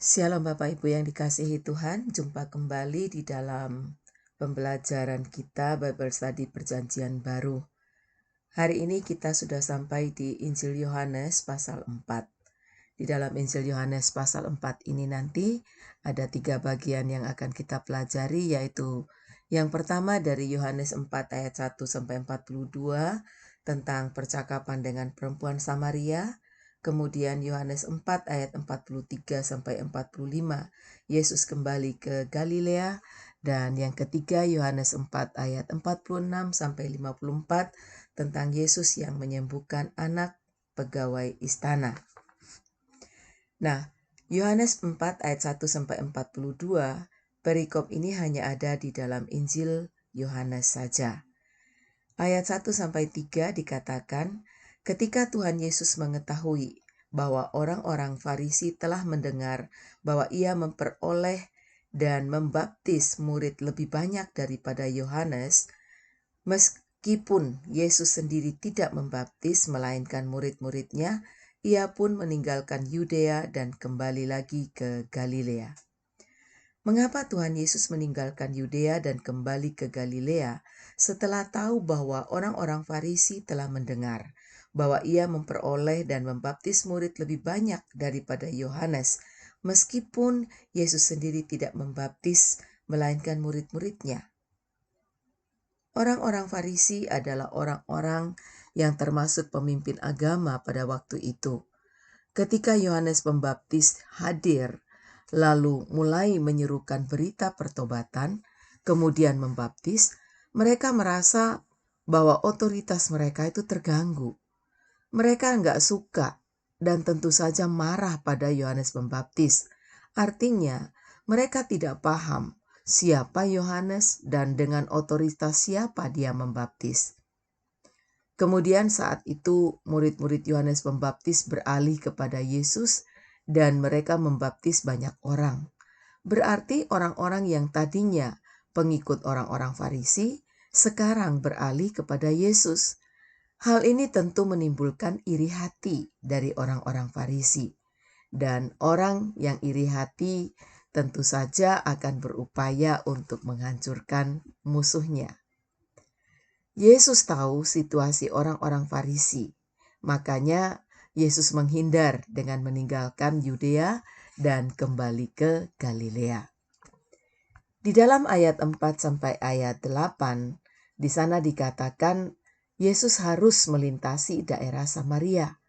Shalom Bapak Ibu yang dikasihi Tuhan, jumpa kembali di dalam pembelajaran kita Bible Study Perjanjian Baru. Hari ini kita sudah sampai di Injil Yohanes pasal 4. Di dalam Injil Yohanes pasal 4 ini nanti ada 3 bagian yang akan kita pelajari, yaitu yang pertama dari Yohanes 4 ayat 1 sampai 42 tentang percakapan dengan perempuan Samaria. Kemudian Yohanes 4 ayat 43 sampai 45, Yesus kembali ke Galilea. Dan yang ketiga Yohanes 4 ayat 46 sampai 54 tentang Yesus yang menyembuhkan anak pegawai istana. Nah, Yohanes 4 ayat 1 sampai 42, perikop ini hanya ada di dalam Injil Yohanes saja. Ayat 1 sampai 3 dikatakan, ketika Tuhan Yesus mengetahui bahwa orang-orang Farisi telah mendengar bahwa ia memperoleh dan membaptis murid lebih banyak daripada Yohanes, meskipun Yesus sendiri tidak membaptis melainkan murid-muridnya, ia pun meninggalkan Yudea dan kembali lagi ke Galilea. Mengapa Tuhan Yesus meninggalkan Yudea dan kembali ke Galilea setelah tahu bahwa orang-orang Farisi telah mendengar bahwa ia memperoleh dan membaptis murid lebih banyak daripada Yohanes, meskipun Yesus sendiri tidak membaptis melainkan murid-muridnya? Orang-orang Farisi adalah orang-orang yang termasuk pemimpin agama pada waktu itu. Ketika Yohanes Pembaptis hadir, lalu mulai menyerukan berita pertobatan, kemudian membaptis, mereka merasa bahwa otoritas mereka itu terganggu. Mereka nggak suka dan tentu saja marah pada Yohanes Pembaptis. Artinya, mereka tidak paham siapa Yohanes dan dengan otoritas siapa dia membaptis. Kemudian saat itu murid-murid Yohanes Pembaptis beralih kepada Yesus dan mereka membaptis banyak orang. Berarti orang-orang yang tadinya pengikut orang-orang Farisi sekarang beralih kepada Yesus. Hal ini tentu menimbulkan iri hati dari orang-orang Farisi. Dan orang yang iri hati tentu saja akan berupaya untuk menghancurkan musuhnya. Yesus tahu situasi orang-orang Farisi, makanya Yesus menghindar dengan meninggalkan Yudea dan kembali ke Galilea. Di dalam ayat 4 sampai ayat 8, di sana dikatakan Yesus harus melintasi daerah Samaria.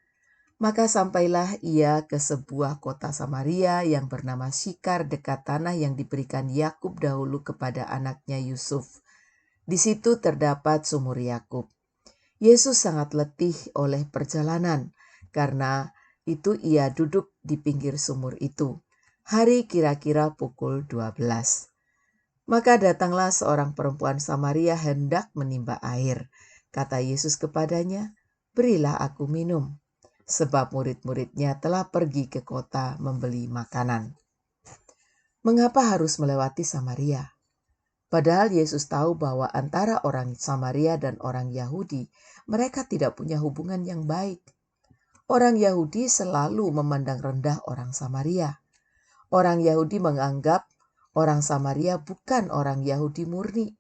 Maka sampailah ia ke sebuah kota Samaria yang bernama Syikar dekat tanah yang diberikan Yakub dahulu kepada anaknya Yusuf. Di situ terdapat sumur Yakub. Yesus sangat letih oleh perjalanan, karena itu ia duduk di pinggir sumur itu. Hari kira-kira pukul 12. Maka datanglah seorang perempuan Samaria hendak menimba air. Kata Yesus kepadanya, "Berilah aku minum," sebab murid-muridnya telah pergi ke kota membeli makanan. Mengapa harus melewati Samaria? Padahal Yesus tahu bahwa antara orang Samaria dan orang Yahudi, mereka tidak punya hubungan yang baik. Orang Yahudi selalu memandang rendah orang Samaria. Orang Yahudi menganggap orang Samaria bukan orang Yahudi murni,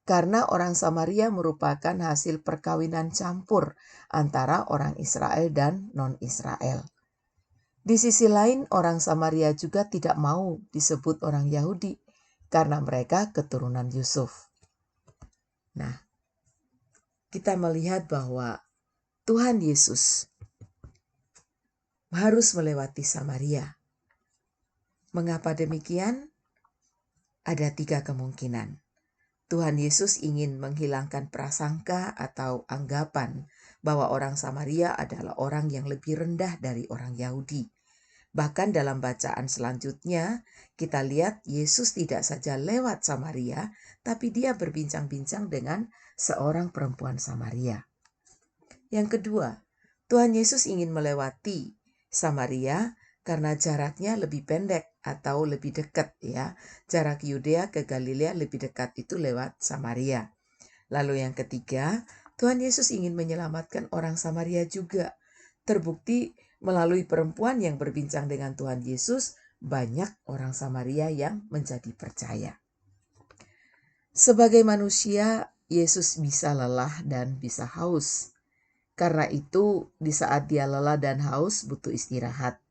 karena orang Samaria merupakan hasil perkawinan campur antara orang Israel dan non-Israel. Di sisi lain, orang Samaria juga tidak mau disebut orang Yahudi, karena mereka keturunan Yusuf. Nah, kita melihat bahwa Tuhan Yesus harus melewati Samaria. Mengapa demikian? Ada 3 kemungkinan. Tuhan Yesus ingin menghilangkan prasangka atau anggapan bahwa orang Samaria adalah orang yang lebih rendah dari orang Yahudi. Bahkan dalam bacaan selanjutnya, kita lihat Yesus tidak saja lewat Samaria, tapi dia berbincang-bincang dengan seorang perempuan Samaria. Yang kedua, Tuhan Yesus ingin melewati Samaria karena jaraknya lebih pendek atau lebih dekat ya. Jarak Yudea ke Galilea lebih dekat itu lewat Samaria. Lalu yang ketiga, Tuhan Yesus ingin menyelamatkan orang Samaria juga. Terbukti melalui perempuan yang berbincang dengan Tuhan Yesus banyak orang Samaria yang menjadi percaya. Sebagai manusia, Yesus bisa lelah dan bisa haus. Karena itu, di saat dia lelah dan haus, butuh istirahat.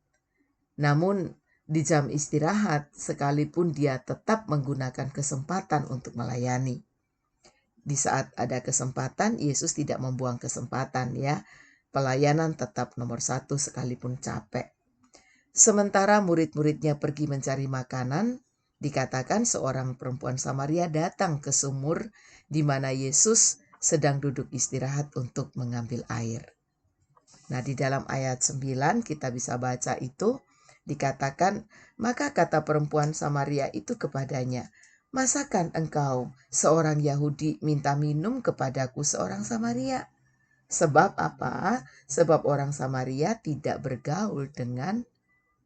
Namun, di jam istirahat, sekalipun dia tetap menggunakan kesempatan untuk melayani. Di saat ada kesempatan, Yesus tidak membuang kesempatan ya. Pelayanan tetap nomor 1 sekalipun capek. Sementara murid-muridnya pergi mencari makanan, dikatakan seorang perempuan Samaria datang ke sumur di mana Yesus sedang duduk istirahat untuk mengambil air. Nah, di dalam ayat 9 kita bisa baca itu, dikatakan, maka kata perempuan Samaria itu kepadanya, masakan engkau seorang Yahudi minta minum kepadaku seorang Samaria? Sebab apa? Sebab orang Samaria tidak bergaul dengan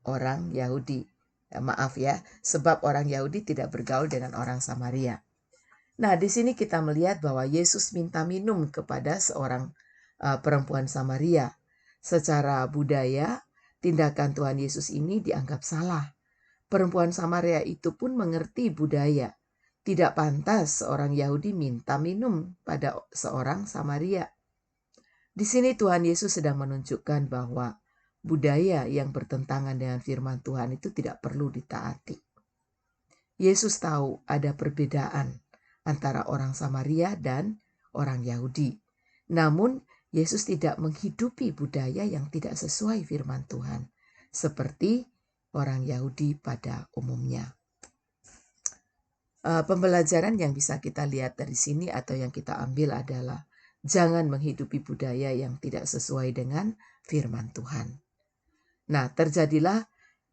orang Yahudi. Maaf ya, sebab orang Yahudi tidak bergaul dengan orang Samaria. Nah, di sini kita melihat bahwa Yesus minta minum kepada seorang perempuan Samaria. Secara budaya, tindakan Tuhan Yesus ini dianggap salah. Perempuan Samaria itu pun mengerti budaya. Tidak pantas seorang Yahudi minta minum pada seorang Samaria. Di sini Tuhan Yesus sedang menunjukkan bahwa budaya yang bertentangan dengan firman Tuhan itu tidak perlu ditaati. Yesus tahu ada perbedaan antara orang Samaria dan orang Yahudi. Namun, Yesus tidak menghidupi budaya yang tidak sesuai firman Tuhan, seperti orang Yahudi pada umumnya. Pembelajaran yang bisa kita lihat dari sini atau yang kita ambil adalah jangan menghidupi budaya yang tidak sesuai dengan firman Tuhan. Nah, terjadilah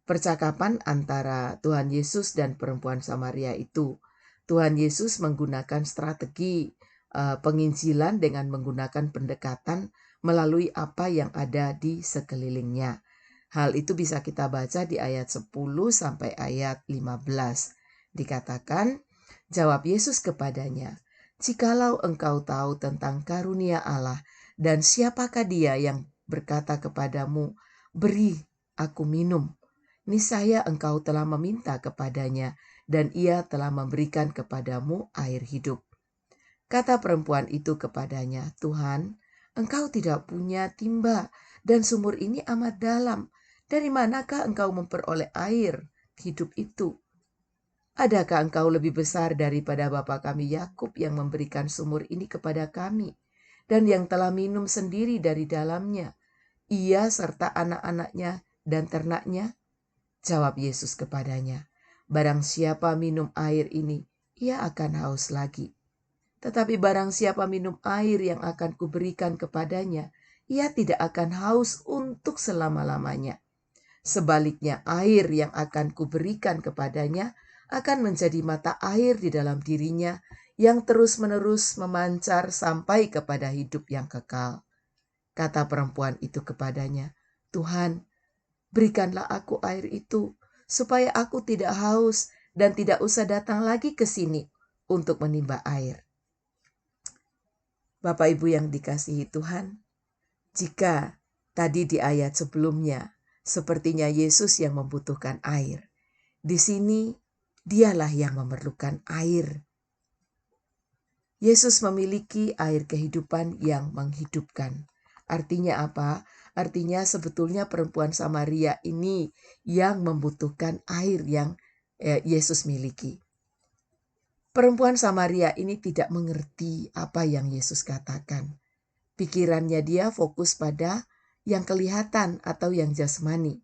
percakapan antara Tuhan Yesus dan perempuan Samaria itu. Tuhan Yesus menggunakan strategi penginjilan dengan menggunakan pendekatan melalui apa yang ada di sekelilingnya. Hal itu bisa kita baca di ayat 10 sampai ayat 15. Dikatakan, jawab Yesus kepadanya, jikalau engkau tahu tentang karunia Allah dan siapakah dia yang berkata kepadamu, beri aku minum, niscaya engkau telah meminta kepadanya dan ia telah memberikan kepadamu air hidup. Kata perempuan itu kepadanya, Tuhan, engkau tidak punya timba dan sumur ini amat dalam. Dari manakah engkau memperoleh air hidup itu? Adakah engkau lebih besar daripada bapa kami Yakub yang memberikan sumur ini kepada kami dan yang telah minum sendiri dari dalamnya, ia serta anak-anaknya dan ternaknya? Jawab Yesus kepadanya, barang siapa minum air ini, ia akan haus lagi. Tetapi barang siapa minum air yang akan kuberikan kepadanya, ia tidak akan haus untuk selama-lamanya. Sebaliknya, air yang akan kuberikan kepadanya akan menjadi mata air di dalam dirinya yang terus-menerus memancar sampai kepada hidup yang kekal. Kata perempuan itu kepadanya, Tuhan, berikanlah aku air itu, supaya aku tidak haus dan tidak usah datang lagi ke sini untuk menimba air. Bapak Ibu yang dikasihi Tuhan, jika tadi di ayat sebelumnya, sepertinya Yesus yang membutuhkan air, di sini dialah yang memerlukan air. Yesus memiliki air kehidupan yang menghidupkan. Artinya apa? Artinya sebetulnya perempuan Samaria ini yang membutuhkan air yang Yesus miliki. Perempuan Samaria ini tidak mengerti apa yang Yesus katakan. Pikirannya dia fokus pada yang kelihatan atau yang jasmani.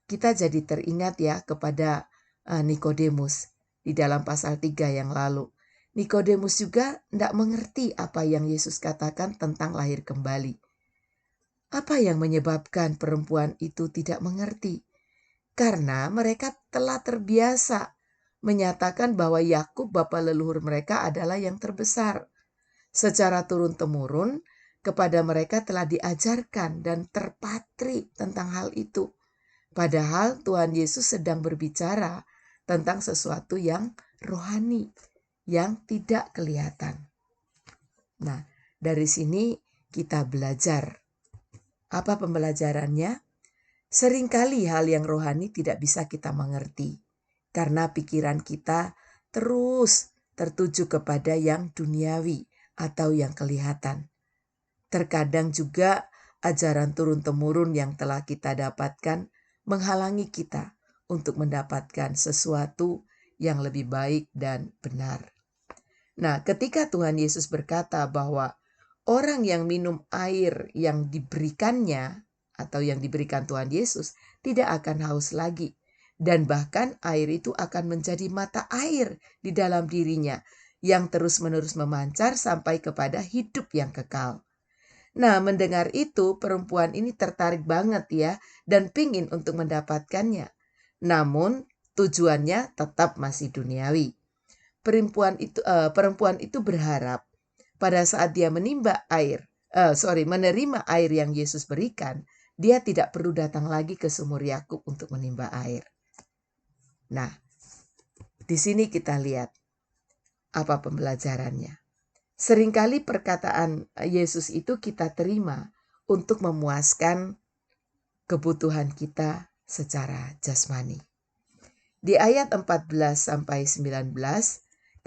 Kita jadi teringat ya kepada Nikodemus di dalam pasal 3 yang lalu. Nikodemus juga tidak mengerti apa yang Yesus katakan tentang lahir kembali. Apa yang menyebabkan perempuan itu tidak mengerti? Karena mereka telah terbiasa menyatakan bahwa Yakub bapa leluhur mereka adalah yang terbesar. Secara turun-temurun kepada mereka telah diajarkan dan terpatri tentang hal itu. Padahal Tuhan Yesus sedang berbicara tentang sesuatu yang rohani, yang tidak kelihatan. Nah, dari sini kita belajar. Apa pembelajarannya? Seringkali hal yang rohani tidak bisa kita mengerti karena pikiran kita terus tertuju kepada yang duniawi atau yang kelihatan. Terkadang juga ajaran turun-temurun yang telah kita dapatkan menghalangi kita untuk mendapatkan sesuatu yang lebih baik dan benar. Nah, ketika Tuhan Yesus berkata bahwa orang yang minum air yang diberikannya atau yang diberikan Tuhan Yesus tidak akan haus lagi. Dan bahkan air itu akan menjadi mata air di dalam dirinya yang terus-menerus memancar sampai kepada hidup yang kekal. Nah, mendengar itu perempuan ini tertarik banget ya dan pingin untuk mendapatkannya. Namun tujuannya tetap masih duniawi. Perempuan itu berharap pada saat dia menerima air yang Yesus berikan, dia tidak perlu datang lagi ke sumur Yakub untuk menimba air. Nah, di sini kita lihat apa pembelajarannya. Seringkali perkataan Yesus itu kita terima untuk memuaskan kebutuhan kita secara jasmani. Di ayat 14-19,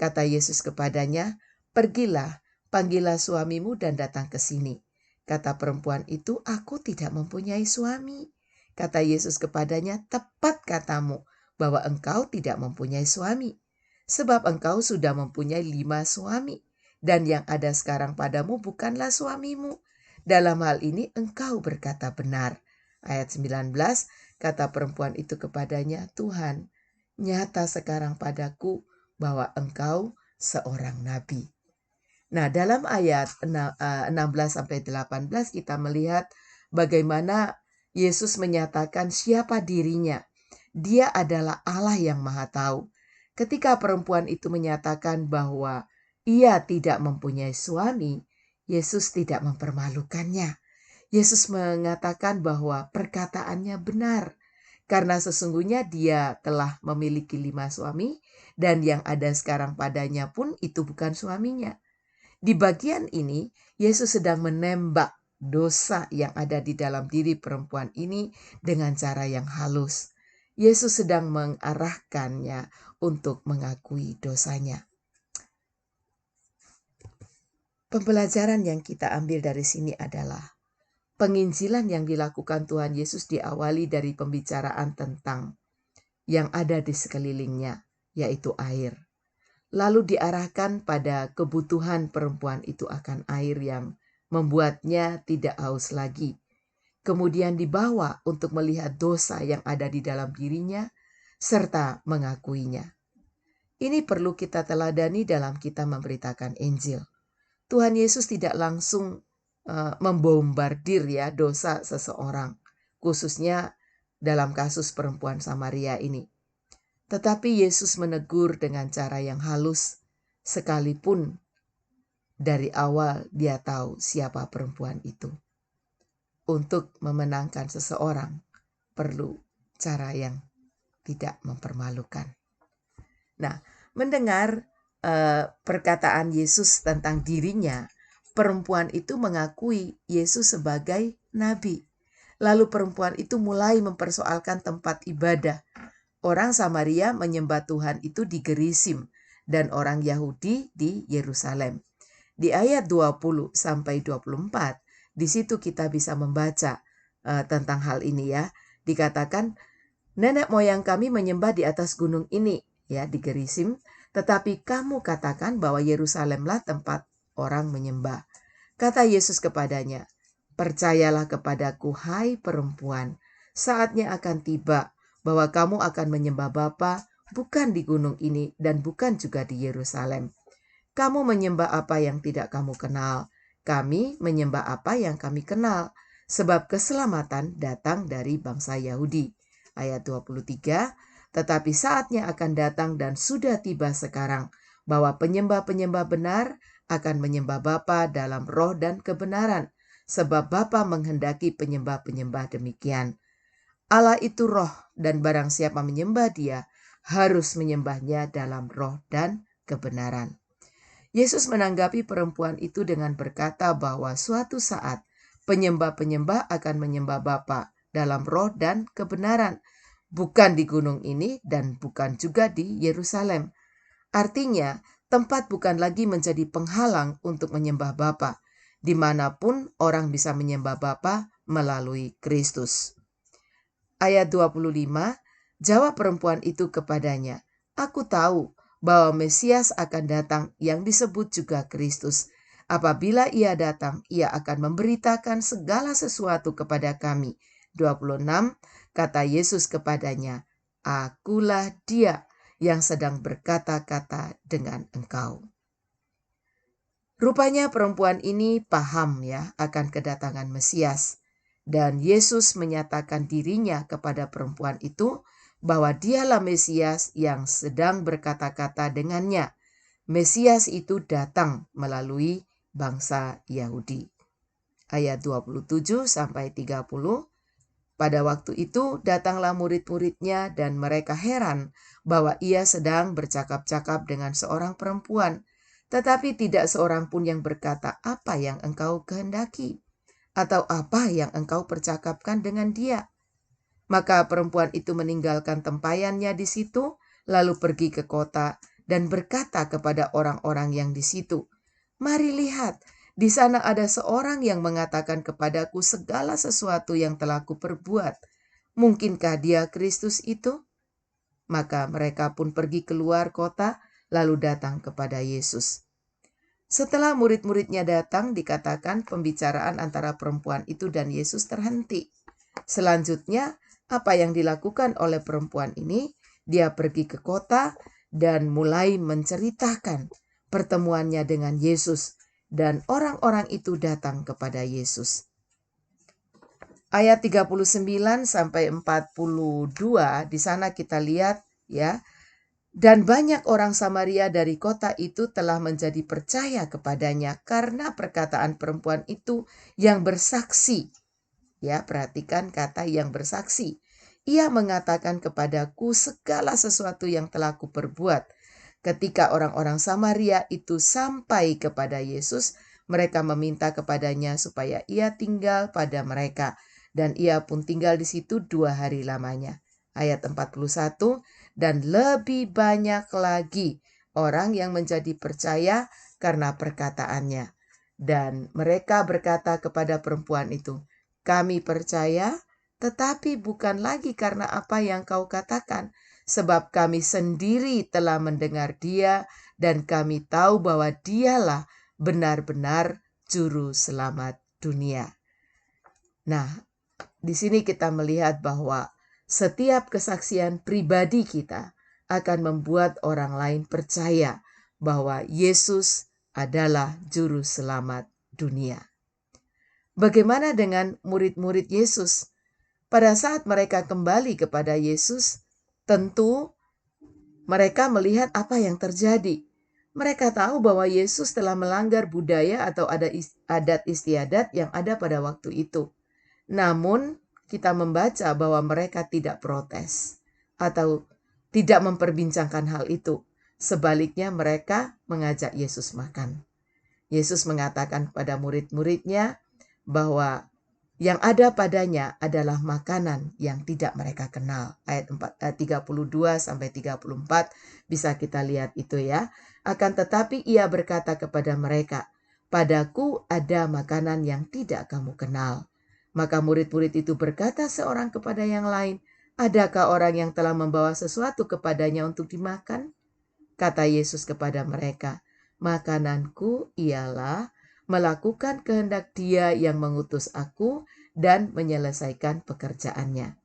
kata Yesus kepadanya, "Pergilah, panggillah suamimu dan datang ke sini." Kata perempuan itu, "Aku tidak mempunyai suami." Kata Yesus kepadanya, "Tepat katamu bahwa engkau tidak mempunyai suami. Sebab engkau sudah mempunyai 5 suami. Dan yang ada sekarang padamu bukanlah suamimu. Dalam hal ini engkau berkata benar." Ayat 19, kata perempuan itu kepadanya, "Tuhan, nyata sekarang padaku bahwa engkau seorang nabi." Nah, dalam ayat 16-18 kita melihat bagaimana Yesus menyatakan siapa dirinya. Dia adalah Allah yang Maha Tahu. Ketika perempuan itu menyatakan bahwa ia tidak mempunyai suami, Yesus tidak mempermalukannya. Yesus mengatakan bahwa perkataannya benar. Karena sesungguhnya dia telah memiliki 5 suami dan yang ada sekarang padanya pun itu bukan suaminya. Di bagian ini, Yesus sedang menembak dosa yang ada di dalam diri perempuan ini dengan cara yang halus. Yesus sedang mengarahkannya untuk mengakui dosanya. Pembelajaran yang kita ambil dari sini adalah penginjilan yang dilakukan Tuhan Yesus diawali dari pembicaraan tentang yang ada di sekelilingnya, yaitu air. Lalu diarahkan pada kebutuhan perempuan itu akan air yang membuatnya tidak haus lagi. Kemudian dibawa untuk melihat dosa yang ada di dalam dirinya, serta mengakuinya. Ini perlu kita teladani dalam kita memberitakan Injil. Tuhan Yesus tidak langsung membombardir ya dosa seseorang, khususnya dalam kasus perempuan Samaria ini. Tetapi Yesus menegur dengan cara yang halus, sekalipun dari awal dia tahu siapa perempuan itu. Untuk memenangkan seseorang perlu cara yang tidak mempermalukan. Nah, mendengar perkataan Yesus tentang dirinya, perempuan itu mengakui Yesus sebagai nabi. Lalu perempuan itu mulai mempersoalkan tempat ibadah. Orang Samaria menyembah Tuhan itu di Gerisim dan orang Yahudi di Yerusalem. Di ayat 20-24, di situ kita bisa membaca tentang hal ini ya. Dikatakan, "Nenek moyang kami menyembah di atas gunung ini," ya, di Gerisim, "tetapi kamu katakan bahwa Yerusalemlah tempat orang menyembah." Kata Yesus kepadanya, "Percayalah kepadaku, hai perempuan, saatnya akan tiba bahwa kamu akan menyembah Bapa bukan di gunung ini dan bukan juga di Yerusalem. Kamu menyembah apa yang tidak kamu kenal. Kami menyembah apa yang kami kenal, sebab keselamatan datang dari bangsa Yahudi." Ayat 23, "Tetapi saatnya akan datang dan sudah tiba sekarang, bahwa penyembah-penyembah benar akan menyembah Bapa dalam roh dan kebenaran, sebab Bapa menghendaki penyembah-penyembah demikian. Allah itu roh, dan barang siapa menyembah Dia harus menyembahnya dalam roh dan kebenaran." Yesus menanggapi perempuan itu dengan berkata bahwa suatu saat penyembah-penyembah akan menyembah Bapa dalam roh dan kebenaran, bukan di gunung ini dan bukan juga di Yerusalem. Artinya, tempat bukan lagi menjadi penghalang untuk menyembah Bapa, dimanapun orang bisa menyembah Bapa melalui Kristus. Ayat 25, jawab perempuan itu kepadanya, "Aku tahu bahwa Mesias akan datang yang disebut juga Kristus. Apabila ia datang, ia akan memberitakan segala sesuatu kepada kami." 26, kata Yesus kepadanya, "Akulah dia yang sedang berkata-kata dengan engkau." Rupanya perempuan ini paham ya akan kedatangan Mesias. Dan Yesus menyatakan dirinya kepada perempuan itu bahwa dialah Mesias yang sedang berkata-kata dengannya. Mesias itu datang melalui bangsa Yahudi. Ayat 27-30. Pada waktu itu datanglah murid-muridnya dan mereka heran bahwa ia sedang bercakap-cakap dengan seorang perempuan. Tetapi tidak seorang pun yang berkata, "Apa yang engkau kehendaki?" atau "Apa yang engkau percakapkan dengan dia?" Maka perempuan itu meninggalkan tempayannya di situ, lalu pergi ke kota dan berkata kepada orang-orang yang di situ, "Mari lihat, di sana ada seorang yang mengatakan kepadaku segala sesuatu yang telah kuperbuat. Mungkinkah dia Kristus itu?" Maka mereka pun pergi keluar kota, lalu datang kepada Yesus. Setelah murid-muridnya datang, dikatakan pembicaraan antara perempuan itu dan Yesus terhenti. Selanjutnya, apa yang dilakukan oleh perempuan ini? Dia pergi ke kota dan mulai menceritakan pertemuannya dengan Yesus, dan orang-orang itu datang kepada Yesus. Ayat 39-42, di sana kita lihat ya, dan banyak orang Samaria dari kota itu telah menjadi percaya kepadanya karena perkataan perempuan itu yang bersaksi. Ya, perhatikan kata yang bersaksi. Ia mengatakan kepadaku segala sesuatu yang telah kuperbuat. Ketika orang-orang Samaria itu sampai kepada Yesus, mereka meminta kepadanya supaya ia tinggal pada mereka. Dan ia pun tinggal di situ 2 hari lamanya. Ayat 41, dan lebih banyak lagi orang yang menjadi percaya karena perkataannya. Dan mereka berkata kepada perempuan itu, "Kami percaya, tetapi bukan lagi karena apa yang kau katakan, sebab kami sendiri telah mendengar dia dan kami tahu bahwa dialah benar-benar juru selamat dunia." Nah, di sini kita melihat bahwa setiap kesaksian pribadi kita akan membuat orang lain percaya bahwa Yesus adalah juru selamat dunia. Bagaimana dengan murid-murid Yesus? Pada saat mereka kembali kepada Yesus, tentu mereka melihat apa yang terjadi. Mereka tahu bahwa Yesus telah melanggar budaya atau adat istiadat yang ada pada waktu itu. Namun, kita membaca bahwa mereka tidak protes atau tidak memperbincangkan hal itu. Sebaliknya, mereka mengajak Yesus makan. Yesus mengatakan kepada murid-muridnya bahwa yang ada padanya adalah makanan yang tidak mereka kenal. Ayat 32-34 bisa kita lihat itu ya. Akan tetapi ia berkata kepada mereka, "Padaku ada makanan yang tidak kamu kenal." Maka murid-murid itu berkata seorang kepada yang lain, "Adakah orang yang telah membawa sesuatu kepadanya untuk dimakan?" Kata Yesus kepada mereka, "Makananku ialah melakukan kehendak Dia yang mengutus aku dan menyelesaikan pekerjaannya."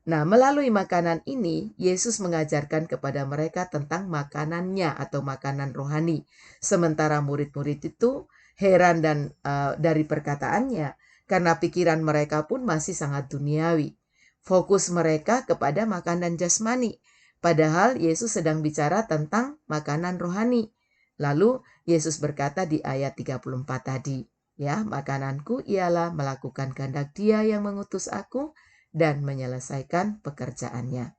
Nah, melalui makanan ini, Yesus mengajarkan kepada mereka tentang makanannya atau makanan rohani. Sementara murid-murid itu heran dan dari perkataannya, karena pikiran mereka pun masih sangat duniawi. Fokus mereka kepada makanan jasmani, padahal Yesus sedang bicara tentang makanan rohani. Lalu Yesus berkata di ayat 34 tadi, ya, "Makananku ialah melakukan kehendak Dia yang mengutus aku dan menyelesaikan pekerjaannya."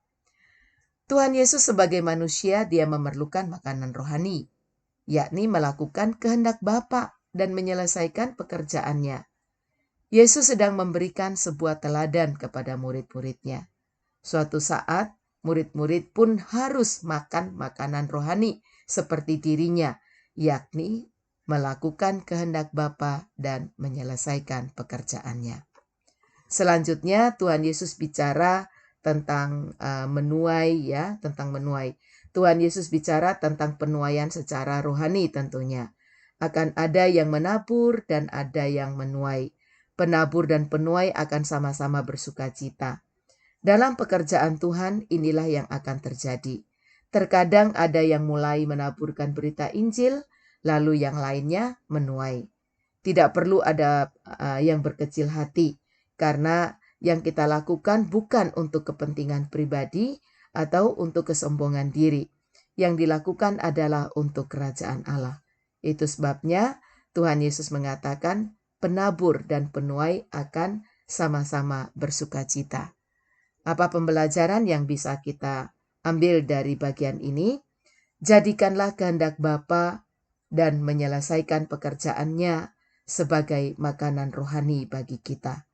Tuhan Yesus sebagai manusia, dia memerlukan makanan rohani, yakni melakukan kehendak Bapa dan menyelesaikan pekerjaannya. Yesus sedang memberikan sebuah teladan kepada murid-muridnya. Suatu saat, murid-murid pun harus makan makanan rohani seperti dirinya, yakni melakukan kehendak Bapa dan menyelesaikan pekerjaannya. Selanjutnya Tuhan Yesus bicara tentang menuai ya, tentang menuai. Tuhan Yesus bicara tentang penuaian secara rohani tentunya. Akan ada yang menabur dan ada yang menuai. Penabur dan penuai akan sama-sama bersukacita. Dalam pekerjaan Tuhan inilah yang akan terjadi. Terkadang ada yang mulai menaburkan berita Injil, lalu yang lainnya menuai. Tidak perlu ada yang berkecil hati. Karena yang kita lakukan bukan untuk kepentingan pribadi atau untuk kesombongan diri. Yang dilakukan adalah untuk kerajaan Allah. Itu sebabnya Tuhan Yesus mengatakan penabur dan penuai akan sama-sama bersukacita. Apa pembelajaran yang bisa kita ambil dari bagian ini? Jadikanlah kehendak Bapa dan menyelesaikan pekerjaannya sebagai makanan rohani bagi kita.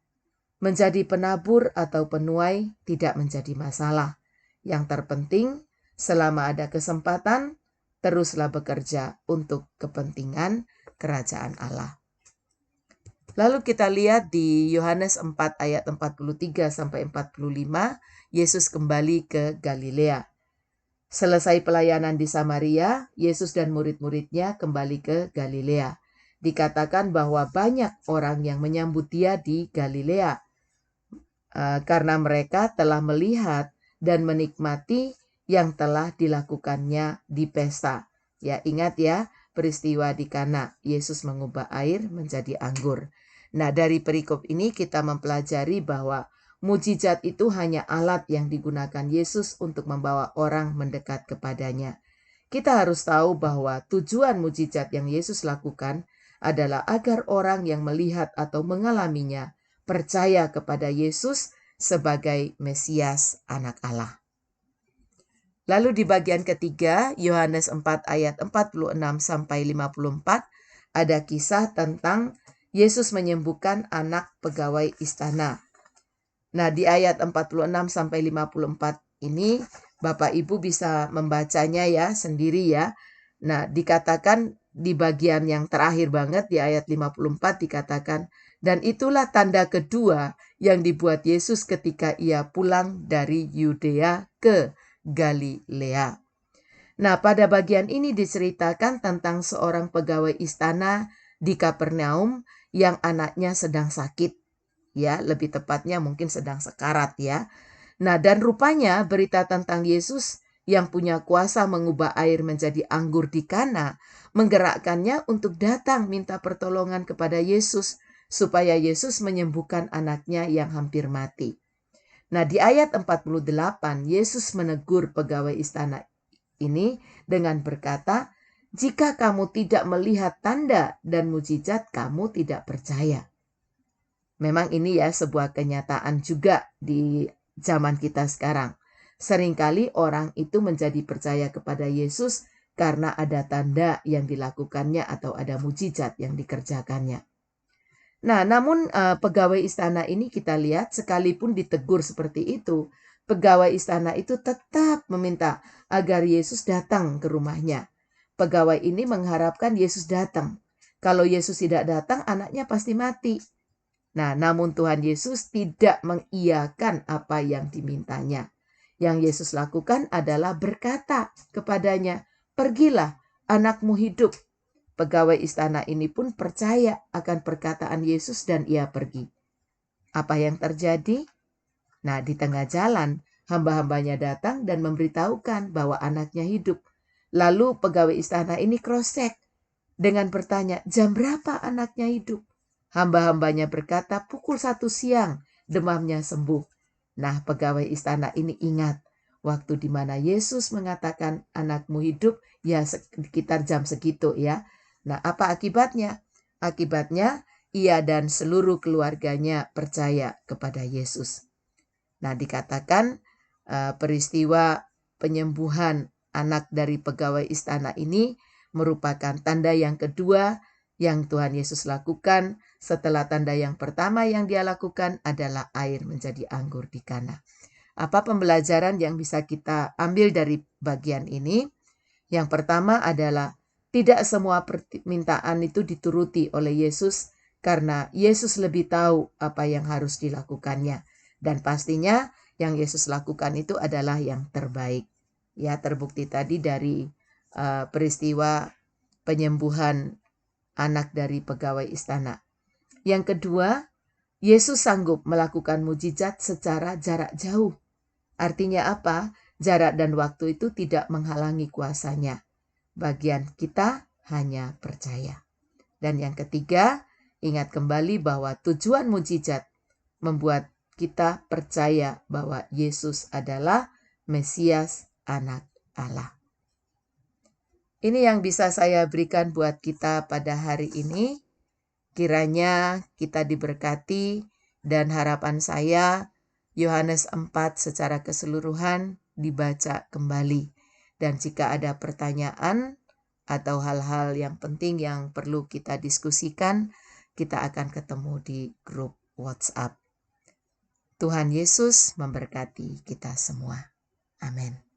Menjadi penabur atau penuai tidak menjadi masalah. Yang terpenting, selama ada kesempatan, teruslah bekerja untuk kepentingan kerajaan Allah. Lalu kita lihat di Yohanes 4 ayat 43 sampai 45, Yesus kembali ke Galilea. Selesai pelayanan di Samaria, Yesus dan murid-muridnya kembali ke Galilea. Dikatakan bahwa banyak orang yang menyambut dia di Galilea. Karena mereka telah melihat dan menikmati yang telah dilakukannya di pesta. Ya, ingat ya, peristiwa di Kana, Yesus mengubah air menjadi anggur. Nah, dari perikop ini kita mempelajari bahwa mujizat itu hanya alat yang digunakan Yesus untuk membawa orang mendekat kepadanya. Kita harus tahu bahwa tujuan mujizat yang Yesus lakukan adalah agar orang yang melihat atau mengalaminya percaya kepada Yesus sebagai Mesias Anak Allah. Lalu di bagian ketiga, Yohanes 4 ayat 46 sampai 54, ada kisah tentang Yesus menyembuhkan anak pegawai istana. Nah, di ayat 46 sampai 54 ini Bapak Ibu bisa membacanya ya sendiri ya. Nah, dikatakan di bagian yang terakhir banget di ayat 54 dikatakan, dan itulah tanda kedua yang dibuat Yesus ketika ia pulang dari Yudea ke Galilea. Nah, pada bagian ini diceritakan tentang seorang pegawai istana di Kapernaum yang anaknya sedang sakit. Ya, lebih tepatnya mungkin sedang sekarat ya. Nah, dan rupanya berita tentang Yesus yang punya kuasa mengubah air menjadi anggur di Kana menggerakkannya untuk datang minta pertolongan kepada Yesus supaya Yesus menyembuhkan anaknya yang hampir mati. Nah, di ayat 48 Yesus menegur pegawai istana ini dengan berkata, "Jika kamu tidak melihat tanda dan mujizat, kamu tidak percaya." Memang ini ya sebuah kenyataan juga di zaman kita sekarang. Seringkali orang itu menjadi percaya kepada Yesus karena ada tanda yang dilakukannya atau ada mujizat yang dikerjakannya. Nah, namun pegawai istana ini kita lihat sekalipun ditegur seperti itu, pegawai istana itu tetap meminta agar Yesus datang ke rumahnya. Pegawai ini mengharapkan Yesus datang. Kalau Yesus tidak datang, anaknya pasti mati. Nah, namun Tuhan Yesus tidak mengiyakan apa yang dimintanya. Yang Yesus lakukan adalah berkata kepadanya, "Pergilah, anakmu hidup." Pegawai istana ini pun percaya akan perkataan Yesus dan ia pergi. Apa yang terjadi? Nah, di tengah jalan, hamba-hambanya datang dan memberitahukan bahwa anaknya hidup. Lalu pegawai istana ini cross-check dengan bertanya, "Jam berapa anaknya hidup?" Hamba-hambanya berkata, "Pukul 1 siang, demamnya sembuh." Nah, pegawai istana ini ingat waktu di mana Yesus mengatakan anakmu hidup, ya sekitar jam segitu ya. Nah, apa akibatnya? Akibatnya ia dan seluruh keluarganya percaya kepada Yesus. Nah, dikatakan peristiwa penyembuhan anak dari pegawai istana ini merupakan tanda yang kedua Yang Tuhan Yesus lakukan setelah tanda yang pertama yang dia lakukan adalah air menjadi anggur di Kana. Apa pembelajaran yang bisa kita ambil dari bagian ini? Yang pertama adalah tidak semua permintaan itu dituruti oleh Yesus karena Yesus lebih tahu apa yang harus dilakukannya. Dan pastinya yang Yesus lakukan itu adalah yang terbaik. Ya, terbukti tadi dari peristiwa penyembuhan anak dari pegawai istana. Yang kedua, Yesus sanggup melakukan mujizat secara jarak jauh. Artinya apa? Jarak dan waktu itu tidak menghalangi kuasanya. Bagian kita hanya percaya. Dan yang ketiga, ingat kembali bahwa tujuan mujizat membuat kita percaya bahwa Yesus adalah Mesias, Anak Allah. Ini yang bisa saya berikan buat kita pada hari ini. Kiranya kita diberkati dan harapan saya Yohanes 4 secara keseluruhan dibaca kembali. Dan jika ada pertanyaan atau hal-hal yang penting yang perlu kita diskusikan, kita akan ketemu di grup WhatsApp. Tuhan Yesus memberkati kita semua. Amin.